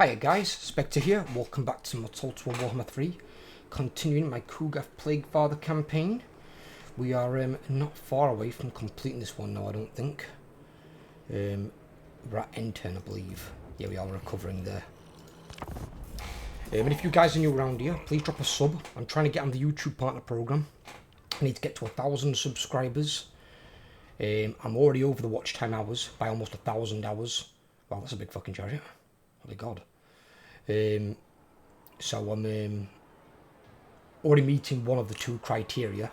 Hiya guys, Spectre here, welcome back to Immortal Warhammer 3, continuing my Kugath Plaguefather campaign. We are not far away from completing this one now, I don't think. We're at end turn, I believe. Yeah, we are recovering there. And if you guys are new around here, please drop a sub. I'm trying to get on the YouTube partner program. I need to get to 1,000 subscribers. I'm already over the watch time hours by almost 1,000 hours. Wow, that's a big fucking chariot. Holy God. So I'm already meeting one of the two criteria.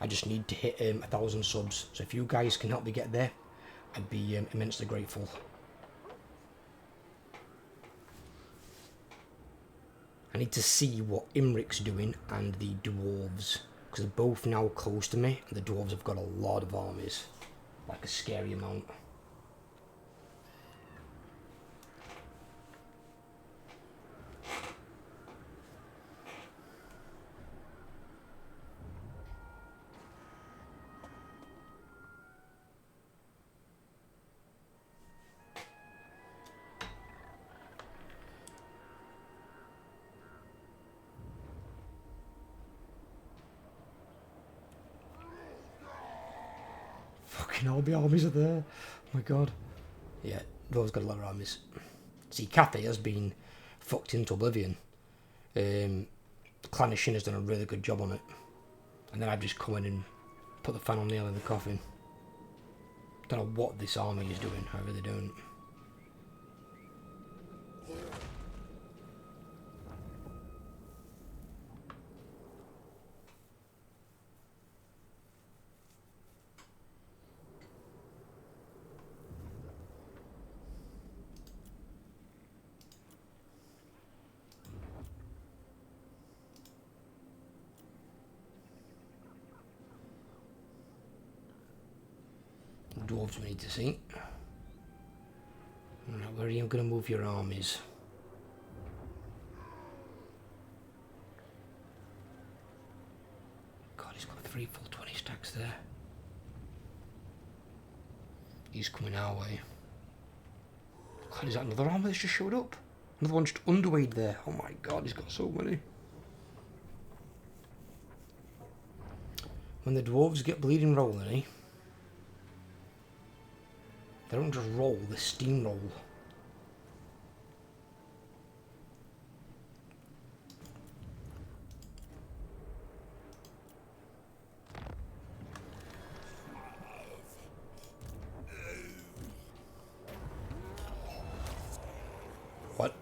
I just need to hit 1,000 subs. So if you guys can help me get there, I'd be immensely grateful. I need to see what Imric's doing and the dwarves, because they're both now close to me, and the dwarves have got a lot of armies, like a scary amount. Fucking all the armies are there. Oh my God. Yeah, those got a lot of armies. See, Cathay has been fucked into oblivion. Clan of Shin has done a really good job on it. And then I've just come in and put the final nail in the coffin. Don't know what this army is doing, I really don't. Dwarves we need to see. Right, where are you going to move your armies? God, he's got 3 full 20 stacks there. He's coming our way. God, is that another army that's just showed up? Another one just underweight there. Oh my God, he's got so many. When the dwarves get bleeding rolling, eh? They don't just roll, they steamroll. What?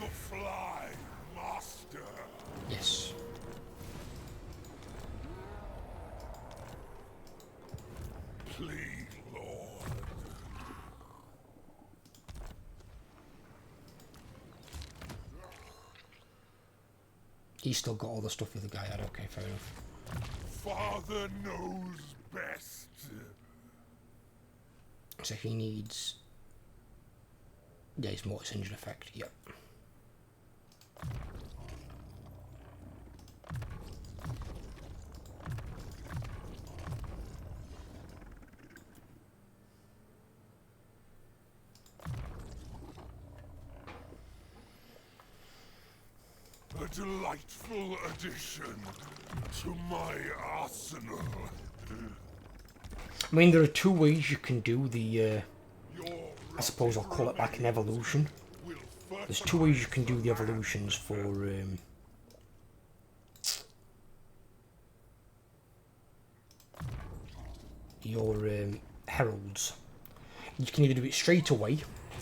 The Fly Master. Yes. Please, Lord. He's still got all the stuff with the guy had. Okay, fair enough. Father knows best. So he needs... Yeah, his mortis engine effect, yep. A delightful addition to my arsenal. I mean, there are 2 ways you can do the, I suppose I'll call it like an evolution. There's 2 ways you can do the evolutions for, your, heralds. You can either do it straight away,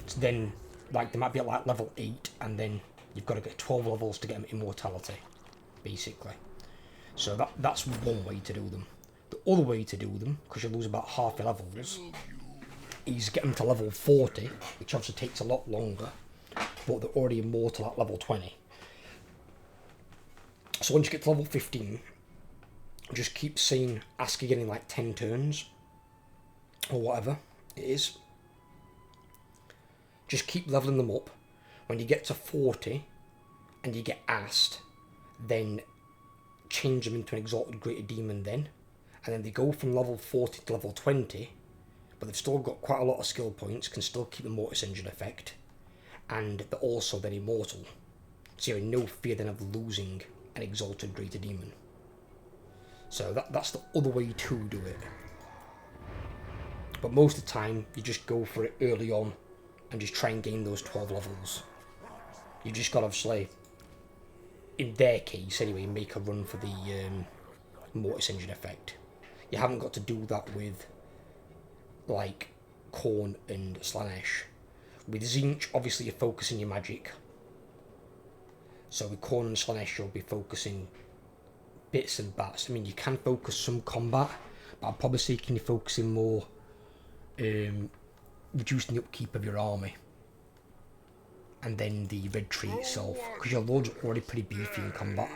so then, like, they might be at, like, level 8, and then you've got to get 12 levels to get them immortality, basically. So that's one way to do them. The other way to do them, because you lose about half your levels, is get them to level 40, which obviously takes a lot longer, but they're already immortal at level 20. So once you get to level 15, just keep saying, ask again in like 10 turns, or whatever it is. Just keep leveling them up. When you get to 40, and you get asked, then change them into an Exalted Greater Demon then. And then they go from level 40 to level 20, but they've still got quite a lot of skill points, can still keep the Mortis Engine effect, and they're also then immortal. So you're in no fear then of losing an Exalted Greater Demon. So that's the other way to do it. But most of the time, you just go for it early on and just try and gain those 12 levels. You just got to obviously, in their case anyway, make a run for the Mortis Engine effect. You haven't got to do that with, like, Khorne and Slaanesh. With Tzeentch, obviously you're focusing your magic. So with Khorne and Slaanesh, you'll be focusing bits and bats. I mean, you can focus some combat, but I'd probably say you're focusing more reducing the upkeep of your army. And then the red tree itself, because your lords are already pretty beefy in combat.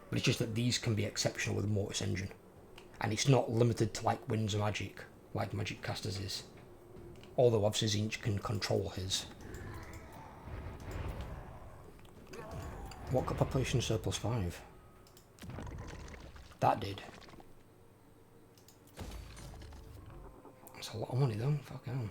But it's just that these can be exceptional with the Mortis Engine. And it's not limited to like Winds of Magic, like Magic Casters is. Although obviously Tzeentch can control his. What got population surplus 5? That did. That's a lot of money though, fuck hell.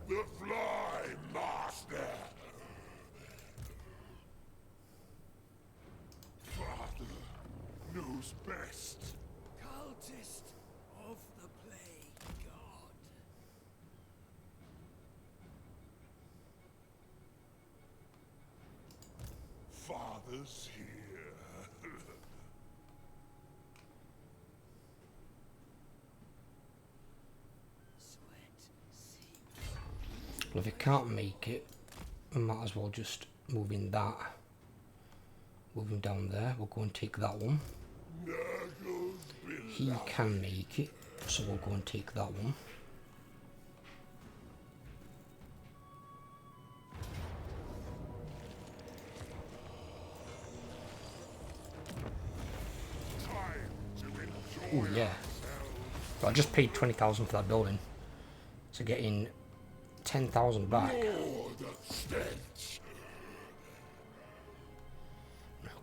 The Fly Master! Father knows best. Cultist of the Plague God. Father's here. Well, if you can't make it, we might as well just move in that. Moving down there, we'll go and take that one. He can make it, so we'll go and take that one. Oh yeah. But I just paid 20,000 for that building. So getting 10,000 back.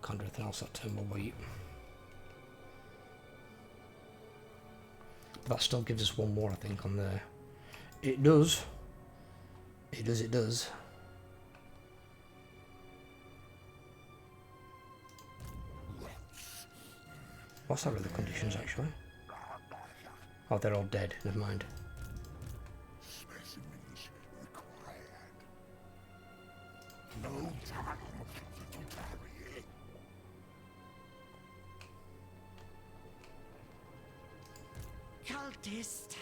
Can't do anything else that turn, we'll wait. That still gives us one more, I think, on there. It does. It does, it does. What's that with the conditions, actually? Oh, they're all dead, never mind. Specimens required. No time to carry it. Cultist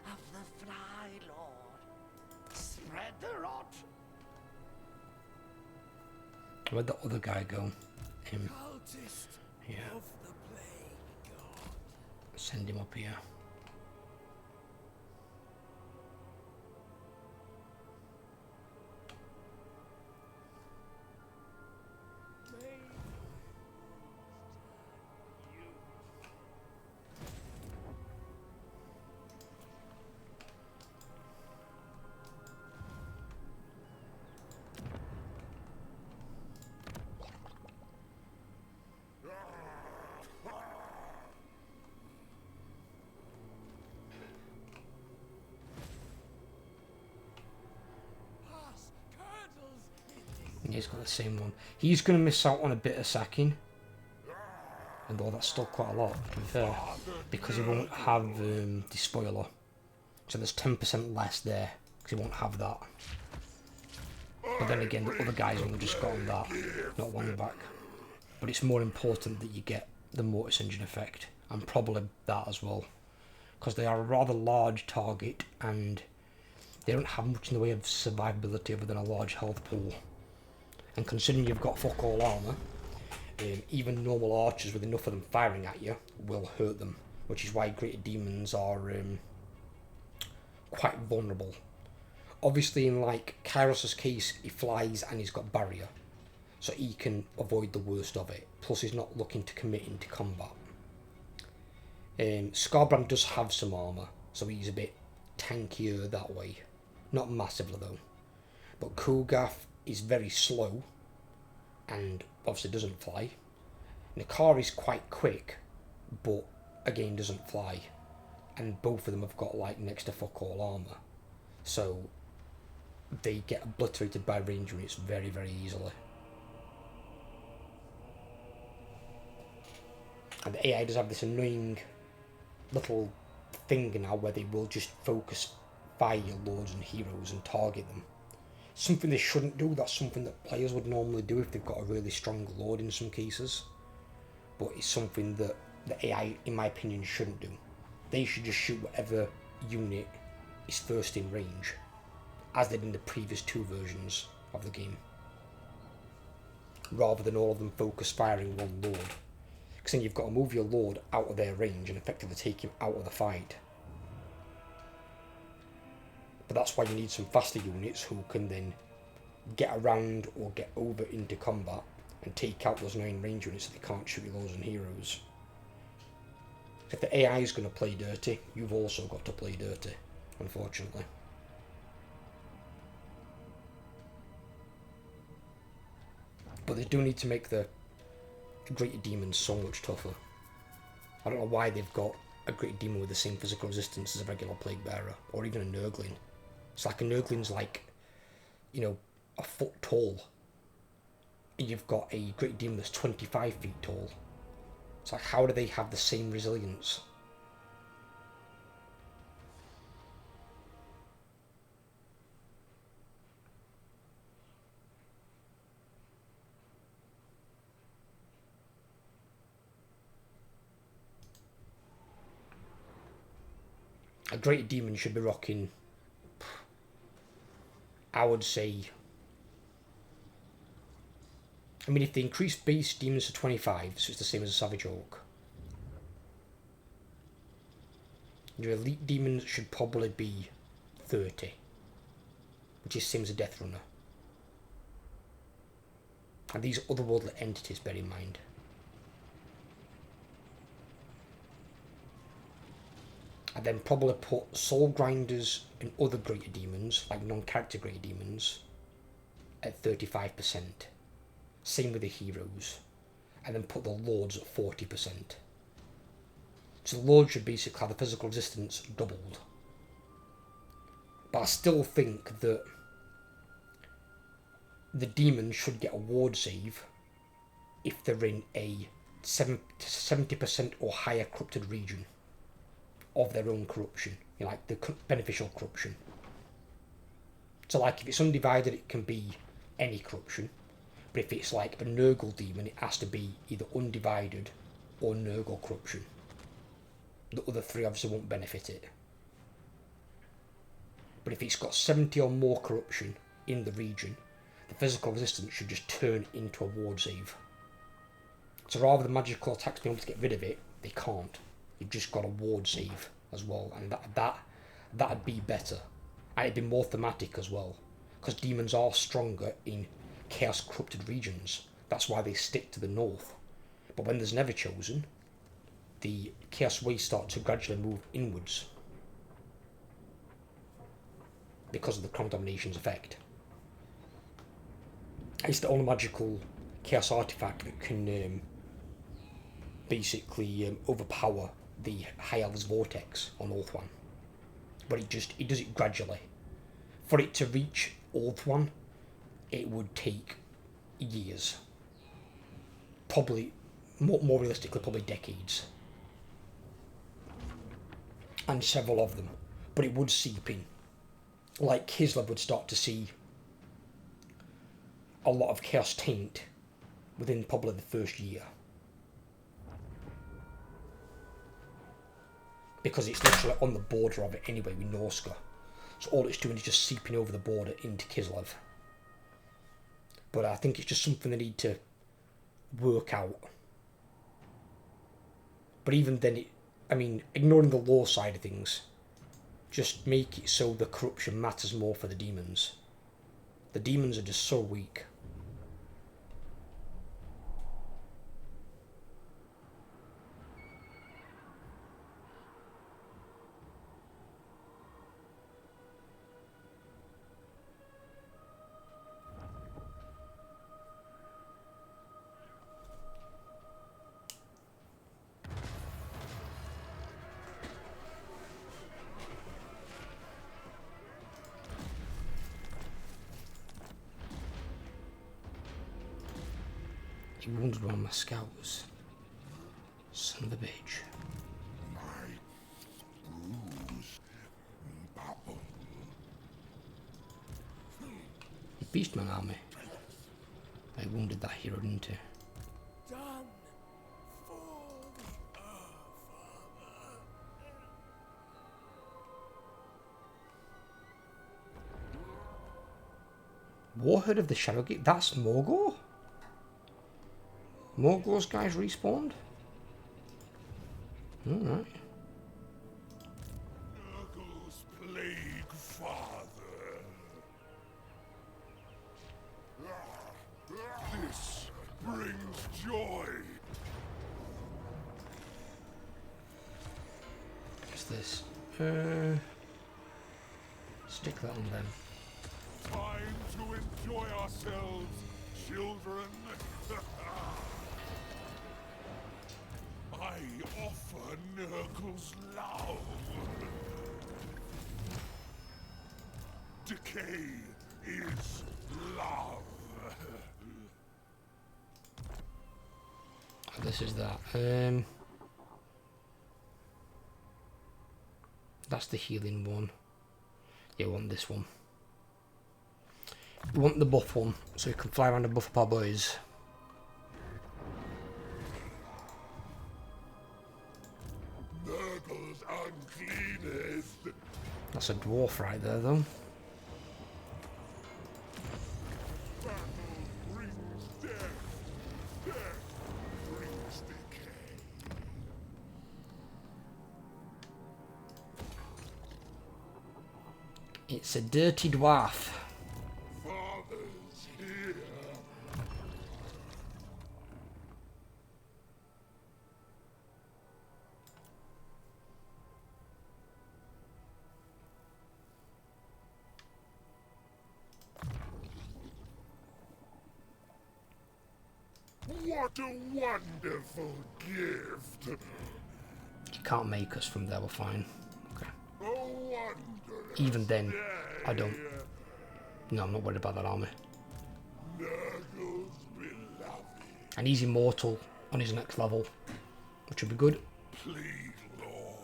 of the Fly Lord. Spread the rot. Where'd the other guy go? Him. Cultist Yeah. of the Plague God. Send him up here. He's got the same one. He's going to miss out on a bit of sacking. Although that's still quite a lot, to be fair. Because he won't have the spoiler. So there's 10% less there. Because he won't have that. But then again, the other guys only just got on that. Not long back. But it's more important that you get the Mortis Engine effect. And probably that as well. Because they are a rather large target. And they don't have much in the way of survivability other than a large health pool. And considering you've got fuck all armour, even normal archers with enough of them firing at you will hurt them. Which is why Greater Demons are quite vulnerable. Obviously in like Kairos' case, he flies and he's got barrier. So he can avoid the worst of it. Plus he's not looking to commit into combat. Skarbrand does have some armour, so he's a bit tankier that way. Not massively though. But Kugath is very slow and obviously doesn't fly. And the car is quite quick, but again doesn't fly. And both of them have got like next to fuck all armour. So they get obliterated by range units very, very easily. And the AI does have this annoying little thing now where they will just focus fire your lords and heroes and target them. Something they shouldn't do. That's something that players would normally do if they've got a really strong lord in some cases. But it's something that the AI, in my opinion, shouldn't do. They should just shoot whatever unit is first in range, as they did in the previous 2 versions of the game, rather than all of them focus firing one lord. Because then you've got to move your lord out of their range and effectively take him out of the fight. But that's why you need some faster units who can then get around or get over into combat and take out those 9 range units so they can't shoot your lords and heroes. If the AI is going to play dirty, you've also got to play dirty, unfortunately. But they do need to make the Greater Demons so much tougher. I don't know why they've got a Greater Demon with the same physical resistance as a regular Plague Bearer, or even a Nurgling. It's like a Nurgling's like, you know, a foot tall. And you've got a Greater Demon that's 25 feet tall. It's like, how do they have the same resilience? A Greater Demon should be rocking, I would say, I mean, if they increase base demons to 25, so it's the same as a Savage Orc, your elite demons should probably be 30, which is the same as a Death Runner. And these otherworldly entities, bear in mind. And then probably put Soul Grinders and other Greater Demons, like non-character Greater Demons, at 35%. Same with the heroes. And then put the Lords at 40%. So the Lords should basically have the physical resistance doubled. But I still think that the Demons should get a ward save if they're in a 70% or higher corrupted region of their own corruption, you know, like the beneficial corruption. So like if it's undivided, it can be any corruption, but if it's like a Nurgle demon, it has to be either undivided or Nurgle corruption. The other 3 obviously won't benefit it. But if it's got 70 or more corruption in the region, the physical resistance should just turn into a ward save. So rather than magical attacks being able to get rid of it, they can't. You've just got a ward save as well, and that'd be better, and it'd be more thematic as well, because demons are stronger in chaos corrupted regions. That's why they stick to the north. But when there's never chosen, the chaos waves start to gradually move inwards because of the Crown Domination's effect. It's the only magical chaos artifact that can basically overpower the High Elves Vortex on Ulthuan. But it does it gradually. For it to reach Ulthuan, it would take years. Probably, more realistically, probably decades. And several of them. But it would seep in. Like Kislev would start to see a lot of Chaos Taint within probably the first year. Because it's literally on the border of it anyway with Norska. So all it's doing is just seeping over the border into Kislev. But I think it's just something they need to work out. But even then, ignoring the lore side of things, just make it so the corruption matters more for the demons. The demons are just so weak. He wounded one of my scouts. Son of a bitch. Bruise. Bubble. He Beastman army. I wounded that hero, didn't he? Done for the Earthfather. Warhead of the Shadowgate? That's Morgor? Morgor's guys respawned? Alright. Nurgle's plague father. This brings joy. What's this? Stick that on them. Time to enjoy ourselves, children. I offer Nurgle's love. Decay is love. Oh, this is that. That's the healing one. Yeah, we want this one. We want the buff one, so we can fly around and buff up our boys. Nurgle's uncleanest. That's a dwarf right there, though. Battle brings death. Death brings decay. It's a dirty dwarf. Father's here. What a wonderful gift! You can't make us from there, we're fine. Okay. A wondrous Even then, day. I don't. No, I'm not worried about that army. Nurgle's beloved. And he's immortal on his next level, which would be good. Please, Lord.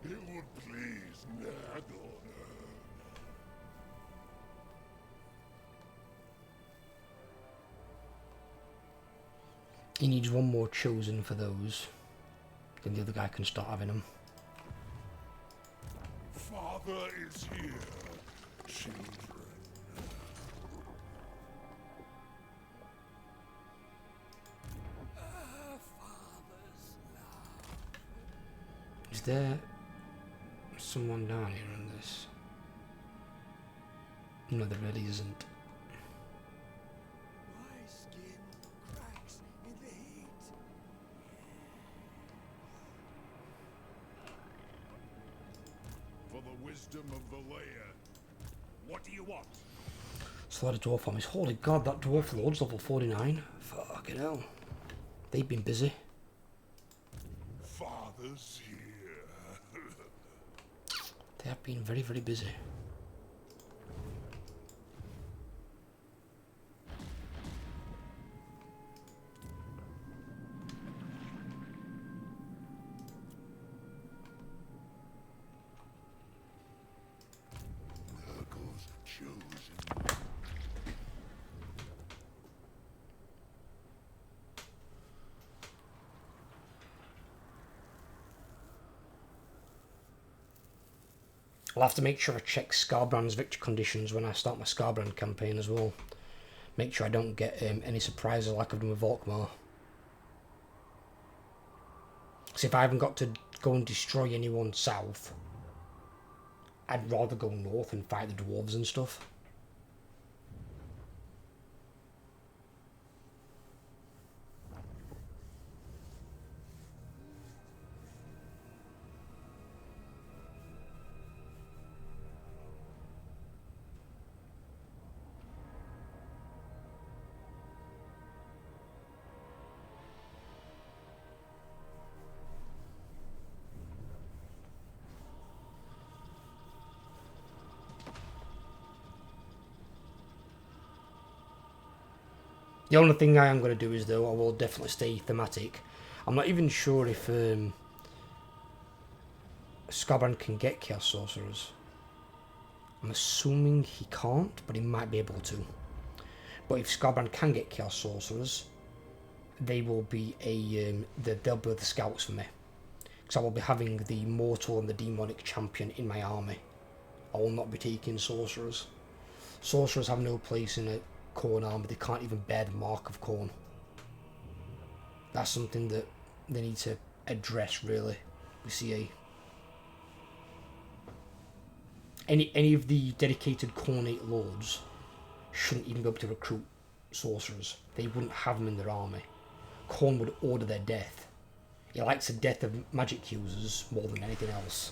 It would please Nurgle. He needs one more chosen for those. Then the other guy can start having them. Father is here, children. Is there someone down here on this? No, there really isn't. My skin cracks in the heat. For the wisdom of the layer. What do you want? It's a lot of dwarf armies. Holy god, that dwarf lord's level 49. Fucking hell. They've been busy. Father's here. They have been very, very busy. Nurgle's chosen. I'll have to make sure I check Scarbrand's victory conditions when I start my Scarbrand campaign as well. Make sure I don't get any surprises like I've done with Volkmar. So if I haven't got to go and destroy anyone south, I'd rather go north and fight the dwarves and stuff. The only thing I am going to do is, though, I will definitely stay thematic. I'm not even sure if Scarbrand can get Chaos Sorcerers. I'm assuming he can't, but he might be able to. But if Scarbrand can get Chaos Sorcerers, they will be they'll be the scouts for me. Because I will be having the Immortal and the Demonic Champion in my army. I will not be taking Sorcerers. Sorcerers have no place in a Khorne army. They can't even bear the mark of Khorne. That's something that they need to address, really, with CA. Any of the dedicated Khornate lords shouldn't even be able to recruit sorcerers. They wouldn't have them in their army. Khorne would order their death. He likes the death of magic users more than anything else.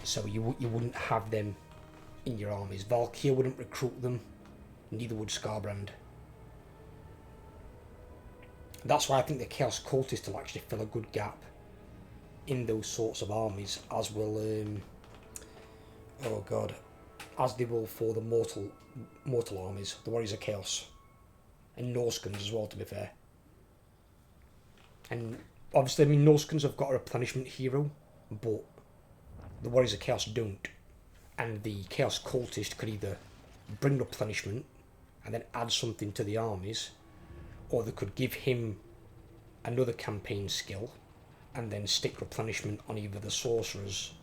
So you wouldn't have them in your armies. Valkyr wouldn't recruit them. Neither would Scarbrand. That's why I think the Chaos Cultists will actually fill a good gap in those sorts of armies, as will oh god, as they will for the mortal armies, the Warriors of Chaos, and Norscans as well, to be fair. And obviously, I mean, Norscans have got a replenishment hero, but the Warriors of Chaos don't. And the Chaos Cultist could either bring replenishment and then add something to the armies, or they could give him another campaign skill and then stick replenishment on either the sorcerers.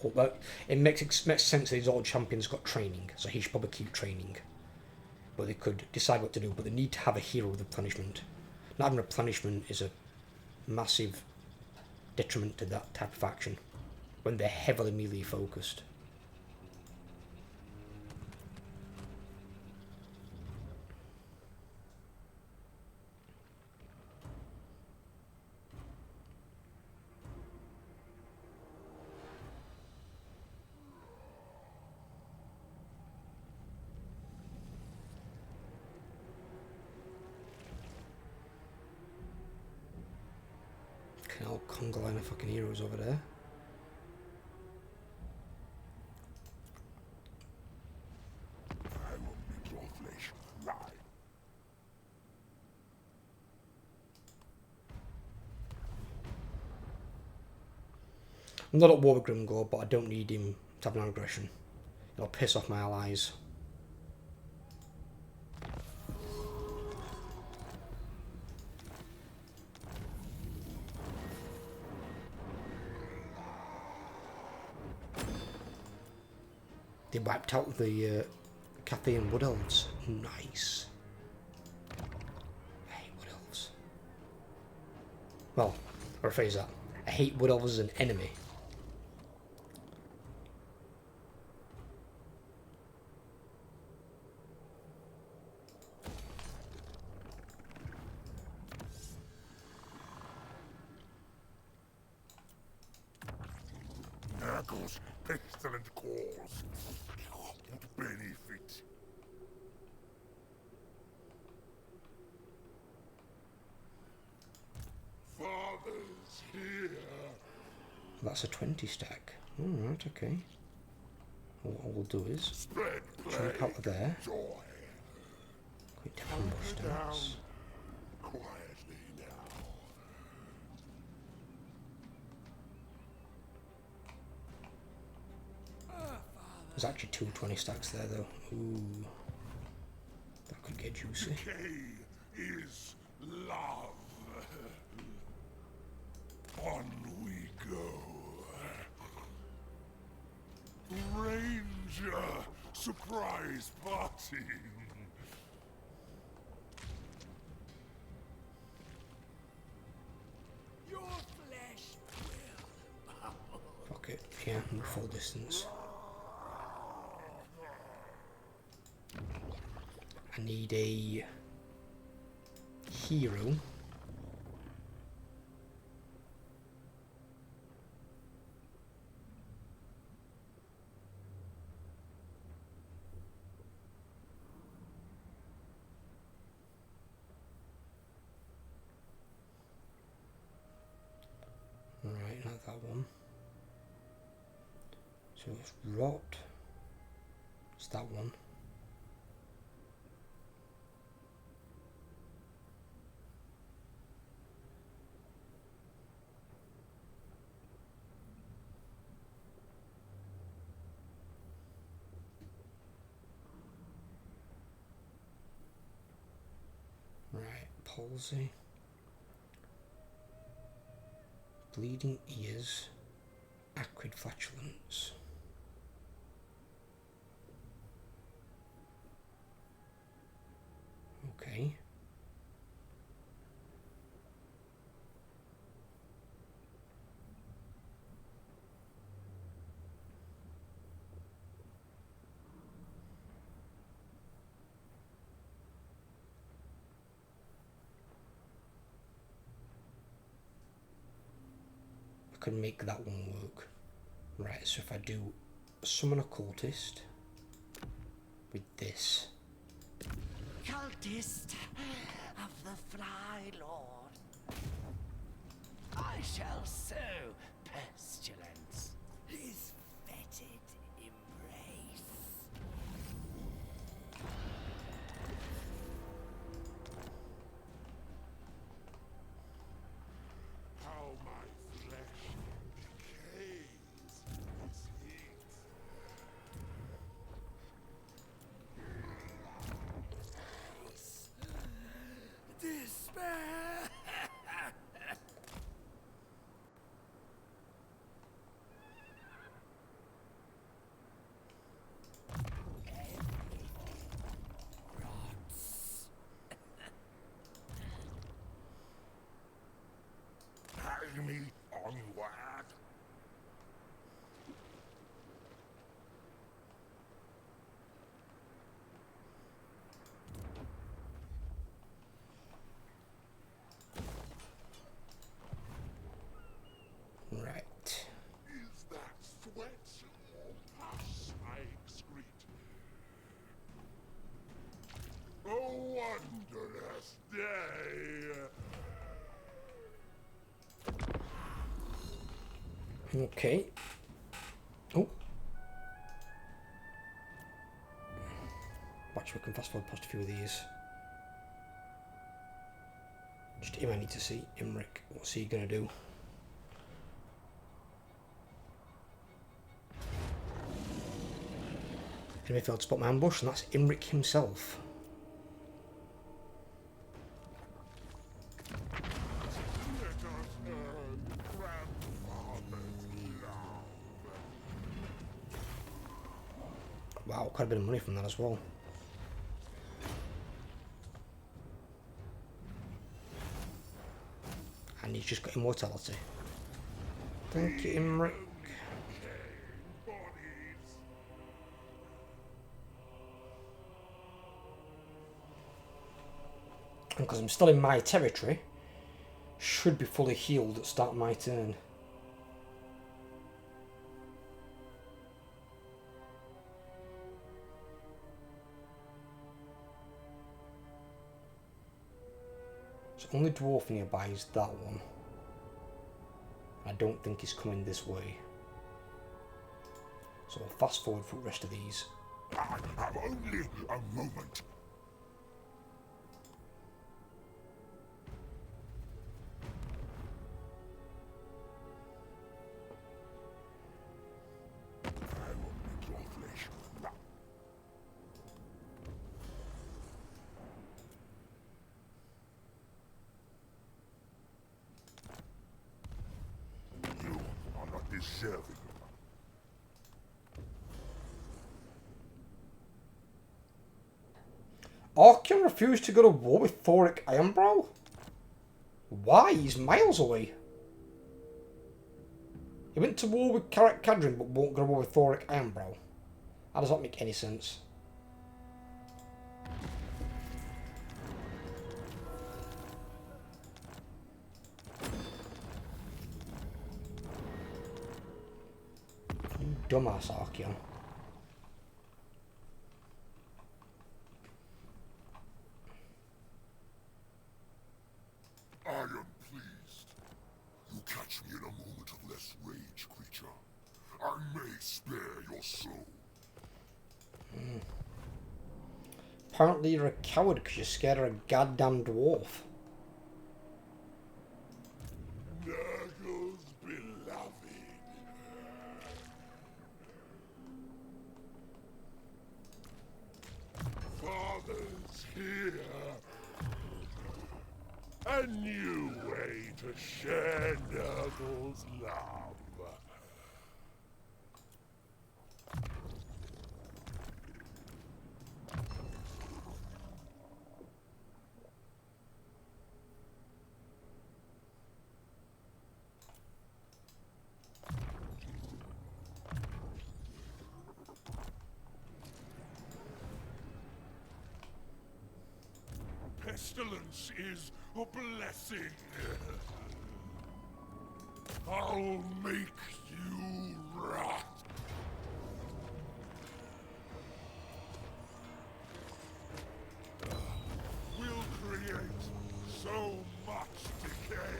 Or, it makes sense that his old champion's got training, so he should probably keep training. But they could decide what to do, but they need to have a hero with replenishment. Not having replenishment is a massive detriment to that type of faction when they're heavily melee focused. All conga line of fucking heroes over there. I will make your flesh fly. I'm not at war with Grimgor, but I don't need him to have an aggression. It'll piss off my allies. They wiped out the Cathayan Wood Elves. Nice. I hate Wood Elves. Well, I'll rephrase that. I hate Wood Elves as an enemy. Nurgle's pestilent cause would benefit. Father's here. That's a 20 stack. Alright, okay. What I will do is Spread jump out of there. joy. Quick combo stance. Quietly now. There's actually two 20 stacks there though. Ooh. That could get juicy. Decay is love. On we go. Ranger surprise party. Your flesh will. Fuck it. Yeah, I'm full distance. I need a hero. Right, not that one. So it's rot. It's that one. palsy. Bleeding ears. Acrid flatulence. Okay. I can make that one work. Right, so if I do summon a cultist with this. Cultist of the Fly Lord, I shall sow pestilence. His fetid embrace. How my flesh decays in this heat. Despair! Carry me onward. Right. Is that sweat or pus I excrete? A wondrous day. Okay. Oh. Watch, we can fast forward past a few of these. Just him I need to see. Imric, what's he gonna do? Enemy failed to spot my ambush, and that's Imric himself. Let us earn grandfather's love. Wow, quite a bit of money from that as well. And he's just got immortality. Thank you, Imric. Bodies. And because I'm still in my territory, should be fully healed at start of my turn. So only dwarf nearby is that one. I don't think he's coming this way. So I'll fast forward for the rest of these. I have only a moment. I will make your flesh now. You are not deserving. Archeon refused to go to war with Thoric Ironbrow? Why? He's miles away. He went to war with Karak Kadrin but won't go to war with Thoric Ironbrow. How does that make any sense? You dumbass Archeon. I am pleased. You catch me in a moment of less rage, creature. I may spare your soul. Apparently you're a coward because you're scared of a goddamn dwarf. Nurgle's beloved. Father's here. new way to share Nurgle's love. Pestilence is a blessing. I'll make you rot. We'll create so much decay.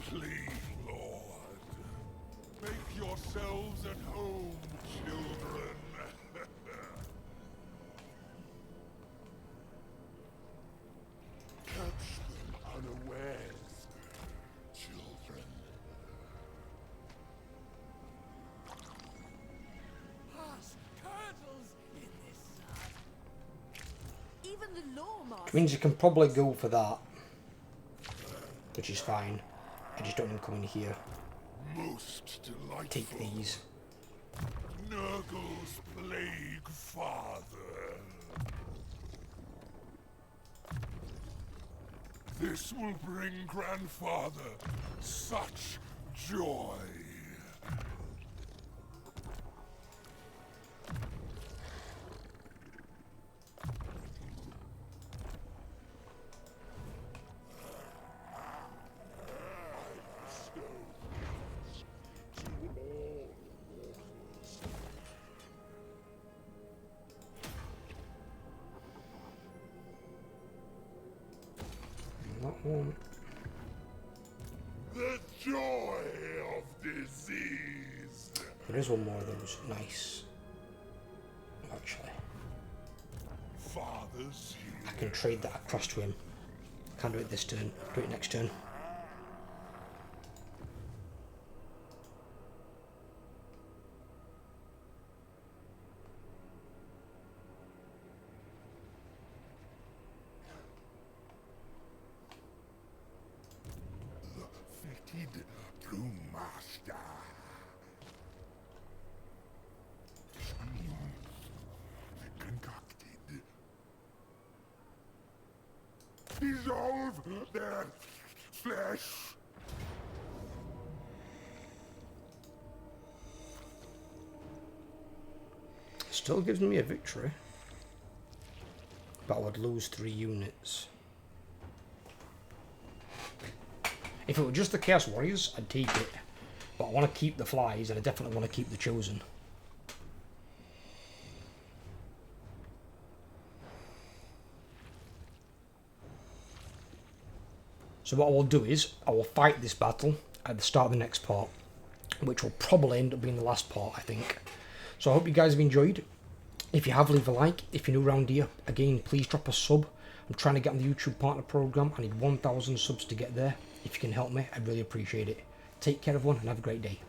Please, Lord, make yourselves at home, children. Catch them unawares, children. Us turtles in this sun. Even the law Which master. means you can probably go for that, which is fine. I just don't want to come in here. Most delightful. Take these. Nurgle's plague father. This will bring Grandfather such joy. That one. The joy of disease. There is one more of those. Nice. Actually, Father's I can trade that across to him. Can't do it this turn. Do it next turn. fetid brewmaster. Concocted. Dissolve their flesh. Still gives me a victory, but I would lose 3 units. If it were just the Chaos Warriors, I'd take it. But I want to keep the flies, and I definitely want to keep the Chosen. So what I will do is, I will fight this battle at the start of the next part, which will probably end up being the last part, I think. So I hope you guys have enjoyed. If you have, leave a like. If you're new around here, again, please drop a sub. I'm trying to get on the YouTube partner program. I need 1,000 subs to get there. If you can help me, I'd really appreciate it. Take care, everyone, and have a great day.